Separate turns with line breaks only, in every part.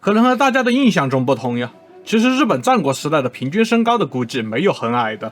可能和大家的印象中不同呀。其实日本战国时代的平均身高的估计没有很矮的，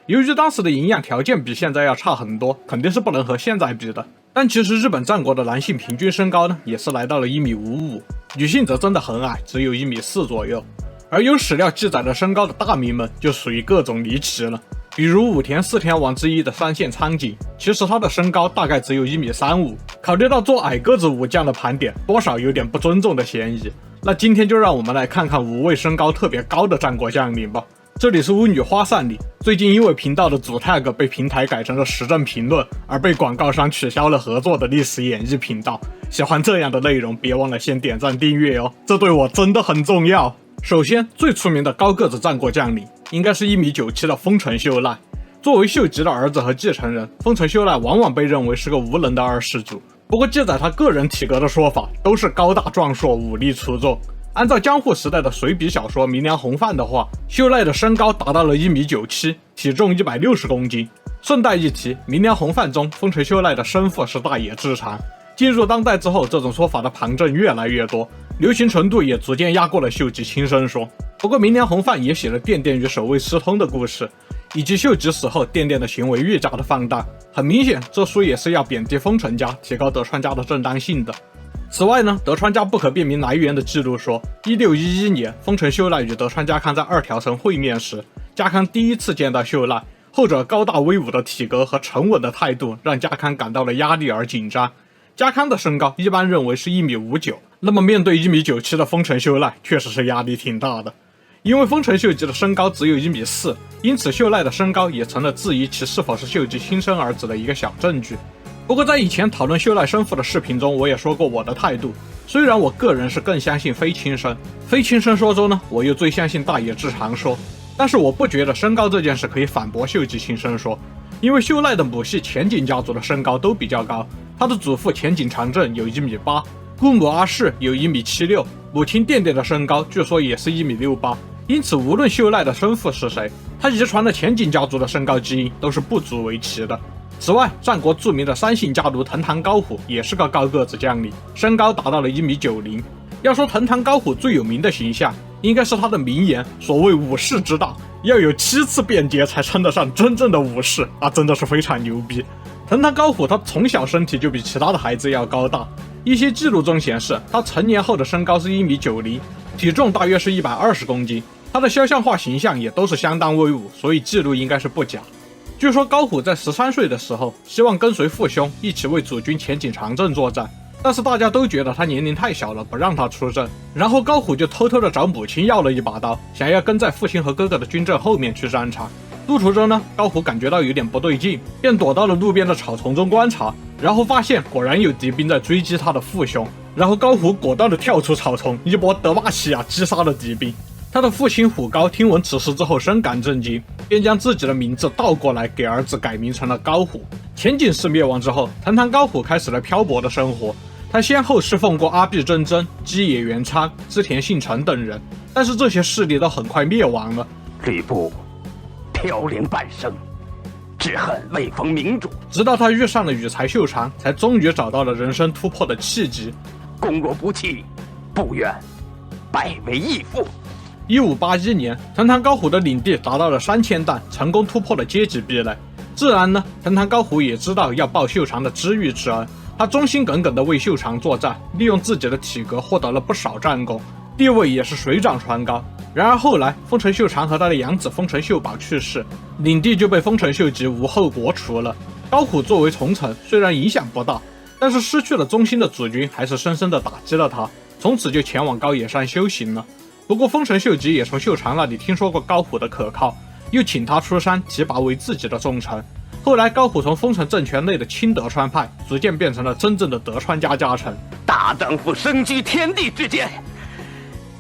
由于当时的营养条件比现在要差很多，肯定是不能和现在比的。但其实日本战国的男性平均身高呢，也是来到了1.55米，女性则真的很矮，只有1.4米左右。而有史料记载的身高的大名们就属于各种离奇了，比如武田四天王之一的三线苍井，其实他的身高大概只有1.35米。考虑到做矮个子武将的盘点，多少有点不尊重的嫌疑。那今天就让我们来看看5位身高特别高的战国将领吧。这里是巫女花散里，最近因为频道的主 tag 被平台改成了时政评论，而被广告商取消了合作的历史演绎频道。喜欢这样的内容，别忘了先点赞订阅哦，这对我真的很重要。首先，最出名的高个子战国将领应该是1.97米的丰臣秀赖。作为秀吉的儿子和继承人，丰臣秀赖往往被认为是个无能的二世祖。不过记载他个人体格的说法都是高大壮硕，武力出众。按照江户时代的随笔小说《明良红范》的话，秀赖的身高达到了1.97米，体重160公斤。顺带一提，《明良红范》中丰臣秀赖的生父是大野志长。进入当代之后，这种说法的旁证越来越多，流行程度也逐渐压过了秀吉亲身说。不过明良红范也写了电电与守卫私通的故事，以及秀吉死后电电的行为愈加的放大。很明显，这书也是要贬低丰臣家，提高德川家的正当性的。此外呢，德川家不可辨明来源的记录说，1611年丰臣秀赖与德川家康在二条城会面时，家康第一次见到秀赖，后者高大威武的体格和沉稳的态度让家康感到了压力而紧张。家康的身高一般认为是1.59米，那么面对1.97米的丰臣秀赖，确实是压力挺大的。因为丰臣秀吉的身高只有1.4米，因此秀赖的身高也成了质疑其是否是秀吉亲生儿子的一个小证据。不过在以前讨论秀赖生父的视频中，我也说过我的态度。虽然我个人是更相信非亲生说中呢，我又最相信大野志长说，但是我不觉得身高这件事可以反驳秀吉亲生说，因为秀赖的母系前景家族的身高都比较高。他的祖父前景长政有1.8米，姑母阿市有1.76米，母亲电电的身高据说也是1.68米。因此无论秀赖的生父是谁，他遗传了前景家族的身高基因都是不足为奇的。此外，战国著名的三姓家奴藤堂高虎也是个高个子将领，身高达到了1.90米。要说藤堂高虎最有名的形象，应该是他的名言，所谓武士之道，要有7次变节才称得上真正的武士，那真的是非常牛逼。藤堂高虎他从小身体就比其他的孩子要高大，一些记录中显示他成年后的身高是1.90米，体重大约是120公斤。他的肖像画形象也都是相当威武，所以记录应该是不假。据说高虎在13岁的时候，希望跟随父兄一起为主君前景长政作战，但是大家都觉得他年龄太小了，不让他出征。然后高虎就偷偷的找母亲要了一把刀，想要跟在父亲和哥哥的军阵后面去战场。路途中呢，高虎感觉到有点不对劲，便躲到了路边的草丛中观察，然后发现果然有敌兵在追击他的父兄。然后高虎果断的跳出草丛，一波德玛西亚击杀了敌兵。他的父亲虎高听闻此事之后深感震惊，便将自己的名字倒过来给儿子改名成了高虎。前景氏灭亡之后，藤堂高虎开始了漂泊的生活。他先后侍奉过阿壁真真、基野元昌、织田信成等人，但是这些势力都很快灭亡了。
吕布飘零半生，只恨未逢明主。
直到他遇上了羽柴秀长，才终于找到了人生突破的契机。
攻若不弃，不愿拜为义父。
1581年，藤堂高虎的领地达到了3000担，成功突破了阶级壁垒。自然呢，藤堂高虎也知道要报秀长的知遇之恩，他忠心耿耿地为秀长作战，利用自己的体格获得了不少战功，地位也是水涨船高。然而后来，丰臣秀长和他的养子丰臣秀保去世，领地就被丰臣秀吉无后国除了。高虎作为从臣，虽然影响不大，但是失去了忠心的主君，还是深深地打击了他，从此就前往高野山修行了。不过丰臣秀吉也从秀长那里听说过高虎的可靠，又请他出山提拔为自己的重臣。后来高虎从丰臣政权内的亲德川派逐渐变成了真正的德川家家臣。
大丈夫身居天地之间，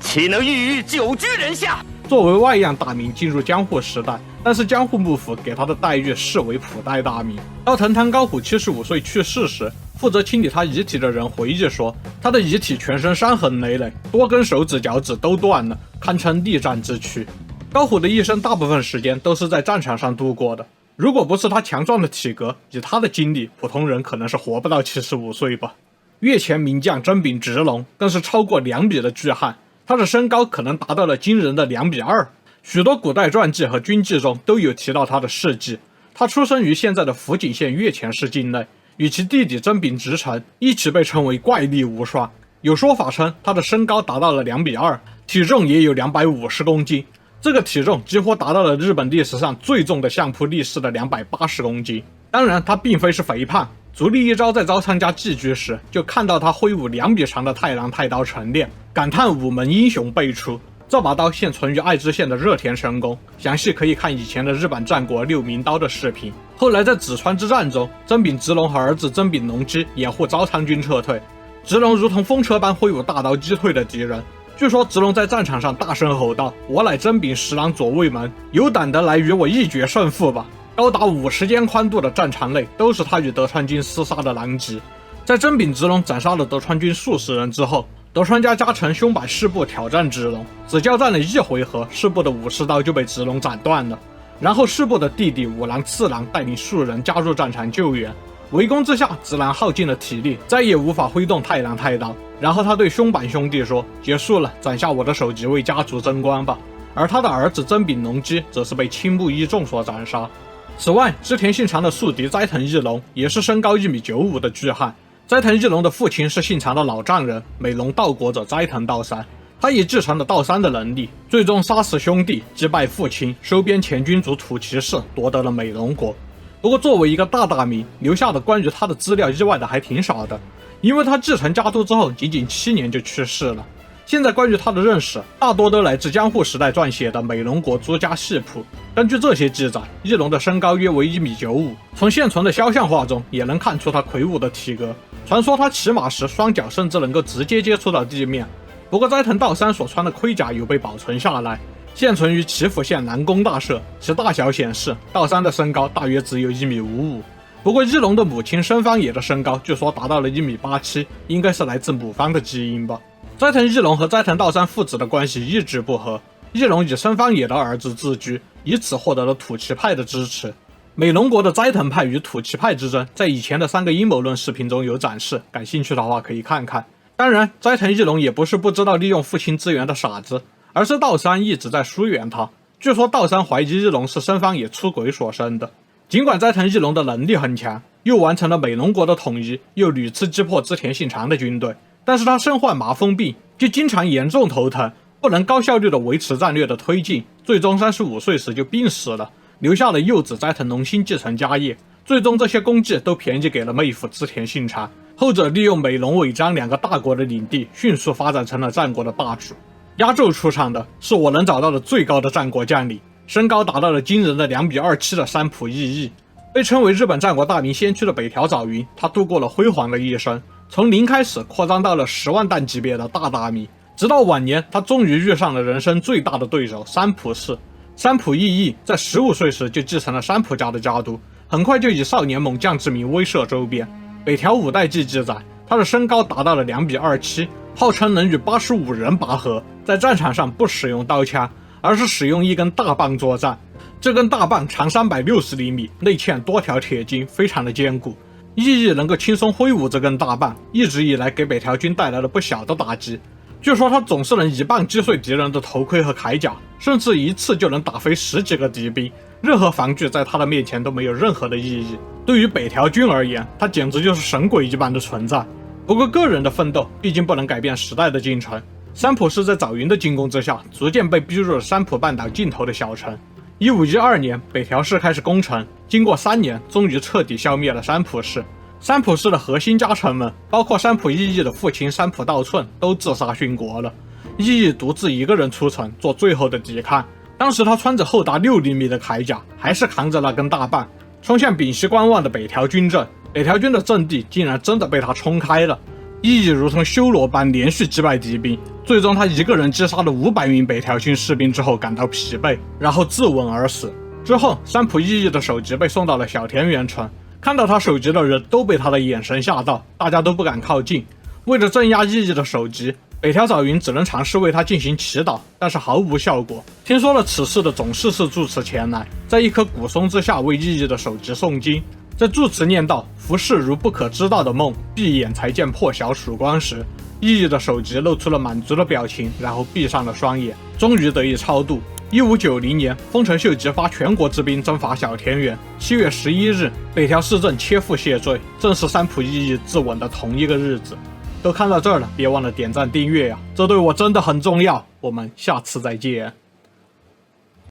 岂能郁郁久居人下？
作为外样大名进入江户时代，但是江户幕府给他的待遇视为普代大名。到藤堂高虎75岁去世时，负责清理他遗体的人回忆说，他的遗体全身伤痕累累，多根手指脚趾都断了，堪称力战之躯。高虎的一生大部分时间都是在战场上度过的，如果不是他强壮的体格，以他的精力，普通人可能是活不到75岁吧。越前名将真柄直龙更是超过2米的巨汉，他的身高可能达到了惊人的2:2。许多古代传记和军记中都有提到他的事迹。他出生于现在的福井县越前市境内，与其弟弟真柄直成一起被称为怪力无双。有说法称他的身高达到了2:2，体重也有250公斤。这个体重几乎达到了日本历史上最重的相扑力士的280公斤。当然，他并非是肥胖。足利义昭在遭参加祭居时，就看到他挥舞2米长的太郎太刀陈列，感叹武门英雄辈出。这把刀现存于爱知县的热田神宫，详细可以看以前的日本战国六名刀的视频。后来在紫川之战中，真柄直隆和儿子真柄隆基掩护朝仓军撤退，直隆如同风车般挥舞大刀击退了敌人。据说直隆在战场上大声吼道：“我乃真柄十郎左卫门，有胆得来与我一决胜负吧！”高达50间宽度的战场内都是他与德川军厮杀的狼藉。在真柄直隆斩杀了德川军数十人之后，德川家家臣凶柏士部挑战直隆，只交战了1回合，士部的武士刀就被直隆斩断了。然后士部的弟弟五郎次郎带领数人加入战场救援。围攻之下，直郎耗尽了体力，再也无法挥动太郎太刀。然后他对凶坂兄弟说：“结束了，斩下我的首级为家族争光吧。”而他的儿子真柄隆基则是被青木一重所斩杀。此外，织田信长的宿敌斋藤义龙也是身高1.95米的巨汉。斋藤义龙的父亲是信长的老丈人美浓道国者斋藤道三，他也继承了道三的能力，最终杀死兄弟，击败父亲，收编前君主土岐氏，夺得了美浓国。不过作为一个大名，留下的关于他的资料意外的还挺少的，因为他继承家督之后仅仅7年就去世了。现在关于他的认识大多都来自江户时代撰写的美浓国诸家系谱。根据这些记载，义龙的身高约为1.95米，从现存的肖像画中也能看出他魁梧的体格。传说他骑马时双脚甚至能够直接接触到地面。不过斋藤道三所穿的盔甲有被保存下来，现存于岐阜县南宫大社，其大小显示道三的身高大约只有1.55米。不过义龙的母亲深方野的身高据说达到了1.87米，应该是来自母方的基因吧。斋藤义龙和斋藤道三父子的关系一直不和，义龙以深方野的儿子自居，以此获得了土岐派的支持。美浓国的斋藤派与土岐派之争在以前的3个阴谋论视频中有展示，感兴趣的话可以看看。当然，斋藤义龙也不是不知道利用父亲资源的傻子，而是道三一直在疏远他。据说道三怀疑义龙是深方野出轨所生的。尽管斋藤义龙的能力很强，又完成了美浓国的统一，又屡次击破织田信长的军队，但是他身患麻风病，就经常严重头疼，不能高效率地维持战略的推进，最终35岁时就病死了，留下了幼子斋藤隆兴继承家业。最终这些功绩都便宜给了妹夫织田信长，后者利用美浓尾张2个大国的领地，迅速发展成了战国的霸主。压轴出场的是我能找到的最高的战国将领，身高达到了惊人的2.27米的三浦义义。被称为日本战国大名先驱的北条早云，他度过了辉煌的一生，从0开始扩张到了10万担级别的大名，直到晚年他终于遇上了人生最大的对手三浦氏。三浦义义在15岁时就继承了三浦家的家督，很快就以少年猛将之名威慑周边。北条五代记记载，他的身高达到了2.27米，号称能与85人拔河，在战场上不使用刀枪，而是使用一根大棒作战。这根大棒长360厘米，内嵌多条铁筋，非常的坚固。义义能够轻松挥舞这根大棒，一直以来给北条军带来了不小的打击。据说他总是能一棒击碎敌人的头盔和铠甲，甚至一次就能打飞10几个敌兵，任何防具在他的面前都没有任何的意义。对于北条军而言，他简直就是神鬼一般的存在。不过个人的奋斗毕竟不能改变时代的进程，三浦氏在早云的进攻之下，逐渐被逼入了三浦半岛尽头的小城。1512年，北条氏开始攻城，经过3年，终于彻底消灭了三浦氏。三浦氏的核心家臣们，包括三浦义义的父亲三浦道寸，都自杀殉国了。义义独自一个人出城做最后的抵抗。当时他穿着厚达6厘米的铠甲，还是扛着那根大棒，冲向屏息观望的北条军阵。北条军的阵地竟然真的被他冲开了。义义如同修罗般连续击败敌兵，最终他一个人击杀了500名北条军士兵之后感到疲惫，然后自刎而死。之后三浦义义的首级被送到了小田原城，看到他首级的人都被他的眼神吓到，大家都不敢靠近。为了镇压义义的首级，北条早云只能尝试为他进行祈祷，但是毫无效果。听说了此事的总事氏住持前来，在一棵古松之下为义义的首级诵经。在住持念道“浮世如不可知道的梦，闭眼才见破晓曙光”时，熠熠的手机露出了满足的表情，然后闭上了双眼，终于得以超度。1590年，丰臣秀吉发全国之兵征伐小田园。7月11日，北条氏政切腹谢罪，正是三浦义一自刎的同一个日子。都看到这儿了，别忘了点赞订阅呀，这对我真的很重要。我们下次再见。